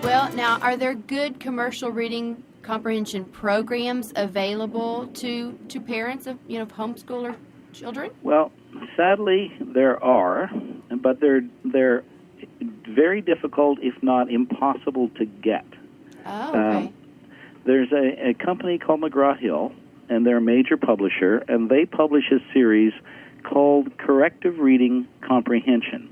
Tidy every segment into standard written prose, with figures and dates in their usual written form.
Well, now, are there good commercial reading comprehension programs available to parents of homeschooler children? Well, sadly, there are, but they're very difficult, if not impossible, to get. Oh, okay. There's a company called McGraw-Hill, and they're a major publisher, and they publish a series called Corrective Reading Comprehension.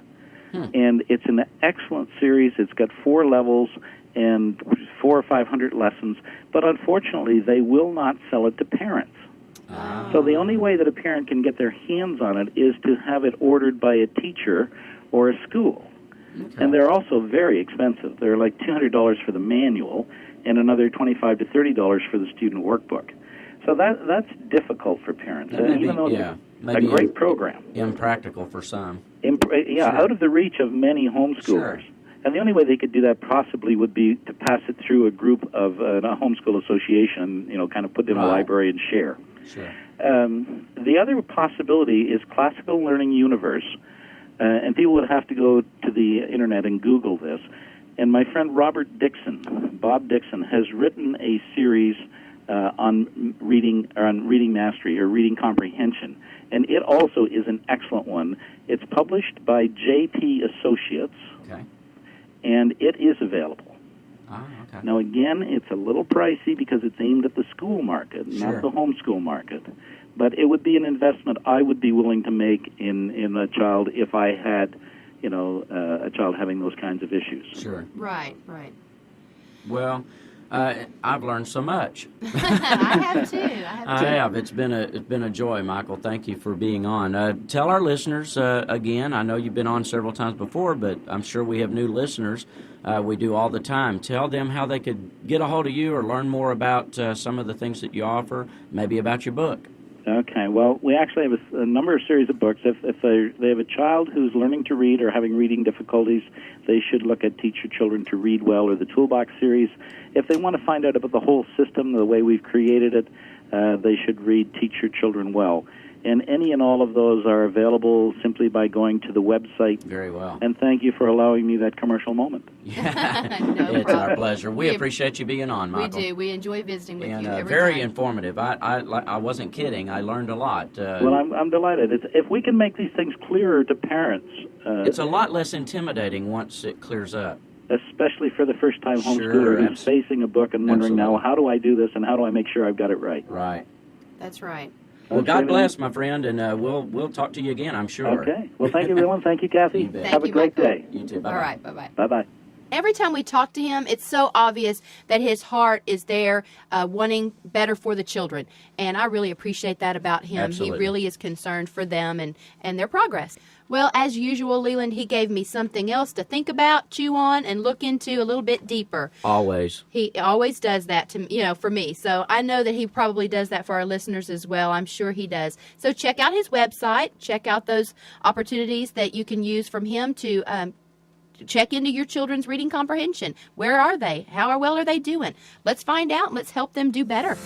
And it's an excellent series. It's got 4 levels and 400 or 500 lessons, but unfortunately, they will not sell it to parents. So the only way that a parent can get their hands on it is to have it ordered by a teacher or a school. Okay. And they're also very expensive. They're like $200 for the manual and another $25 to $30 for the student workbook. So that's difficult for parents. Even though it's a great program. Impractical for some. Sure. Out of the reach of many homeschoolers. Sure. And the only way they could do that possibly would be to pass it through a group of a homeschool association, kind of put it in a library and share. Sure. The other possibility is Classical Learning Universe, and people would have to go to the internet and Google this. And my friend Bob Dixon, has written a series on reading mastery or reading comprehension, and it also is an excellent one. It's published by J.P. Associates, and it is available. Okay. Now, again, it's a little pricey because it's aimed at the school market, not the homeschool market. But it would be an investment I would be willing to make in a child if I had, a child having those kinds of issues. Sure. Right. Well, I've learned so much. I have too. I have. It's been a joy, Michael. Thank you for being on. Tell our listeners again. I know you've been on several times before, but I'm sure we have new listeners. We do all the time. Tell them how they could get a hold of you or learn more about some of the things that you offer, maybe about your book. Okay. Well, we actually have a number of series of books. If they have a child who's learning to read or having reading difficulties, they should look at Teach Your Children to Read Well or the Toolbox series. If they want to find out about the whole system, the way we've created it, they should read Teach Your Children Well. And any and all of those are available simply by going to the website. Very well. And thank you for allowing me that commercial moment. It's our pleasure. We appreciate you being on, Michael. We do. We enjoy visiting with you every very time. Informative. I wasn't kidding. I learned a lot. Well, I'm delighted. If we can make these things clearer to parents... it's a lot less intimidating once it clears up. Especially for the first-time homeschooler who's facing a book and wondering now, how do I do this and how do I make sure I've got it right? Right. That's right. Well, God bless, my friend, and we'll talk to you again, I'm sure. Okay. Well, thank you, everyone. Thank you, Kathie. Have a great day. You too. Bye-bye. All right. Bye-bye. Bye-bye. Every time we talk to him, it's so obvious that his heart is there wanting better for the children. And I really appreciate that about him. Absolutely. He really is concerned for them and their progress. Well, as usual, Leland, he gave me something else to think about, chew on, and look into a little bit deeper. Always. He always does that for me. So I know that he probably does that for our listeners as well. I'm sure he does. So check out his website. Check out those opportunities that you can use from him to check into your children's reading comprehension. Where are they? How well are they doing? Let's find out. Let's help them do better.